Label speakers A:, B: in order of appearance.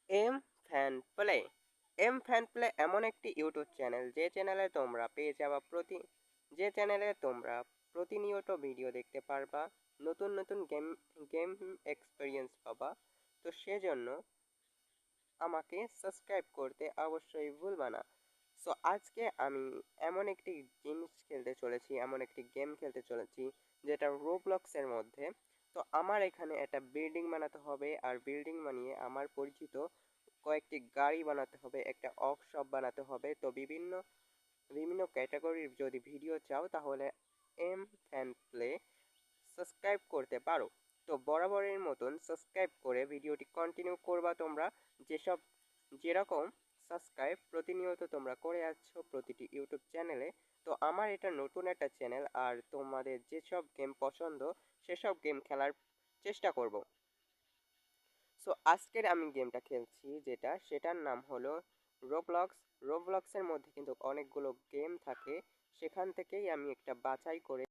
A: M fan play. M fan play এমন একটি YouTube channel যে চ্যানেলে তোমরা প্রতিনিয়ত ভিডিও দেখতে পারবা, নতুন নতুন গেম এক্সপিরিয়েন্স পাবা। তো সেজন্য আমাকে সাবস্ক্রাইব করতে অবশ্যই ভুলবা না। সো আজকে আমি এমন একটি গেম খেলতে চলেছি যেটা রোবলক্সের মধ্যে। তো আমার এখানে একটা বিল্ডিং বানাতে হবে, আর বিল্ডিং বানিয়ে আমার পরিচিত কয়েকটি গাড়ি বানাতে হবে, একটা ওয়ার্কশপ বানাতে হবে। তো বিভিন্ন বিভিন্ন ক্যাটাগরির যদি ভিডিও চাও তাহলে এম ফ্যান প্লে সাবস্ক্রাইব করতে পারো। তো বরাবরের মতন সাবস্ক্রাইব করে ভিডিওটি কন্টিনিউ করবা তোমরা। যেসব যেরকম সাবস্ক্রাইব প্রতিনিয়ত তোমরা করে আসছো প্রতিটি ইউটিউব চ্যানেলে। তো আমার এটা নতুন একটা চ্যানেল, আর তোমাদের যেসব গেম পছন্দ সেসব গেম খেলার চেষ্টা করব। সো আজকের আমি গেমটা খেলছি সেটার নাম হলো রোবলক্স। রোবলক্সের মধ্যে কিন্তু অনেকগুলো গেম থাকে, সেখান থেকেই আমি একটা বাছাই করে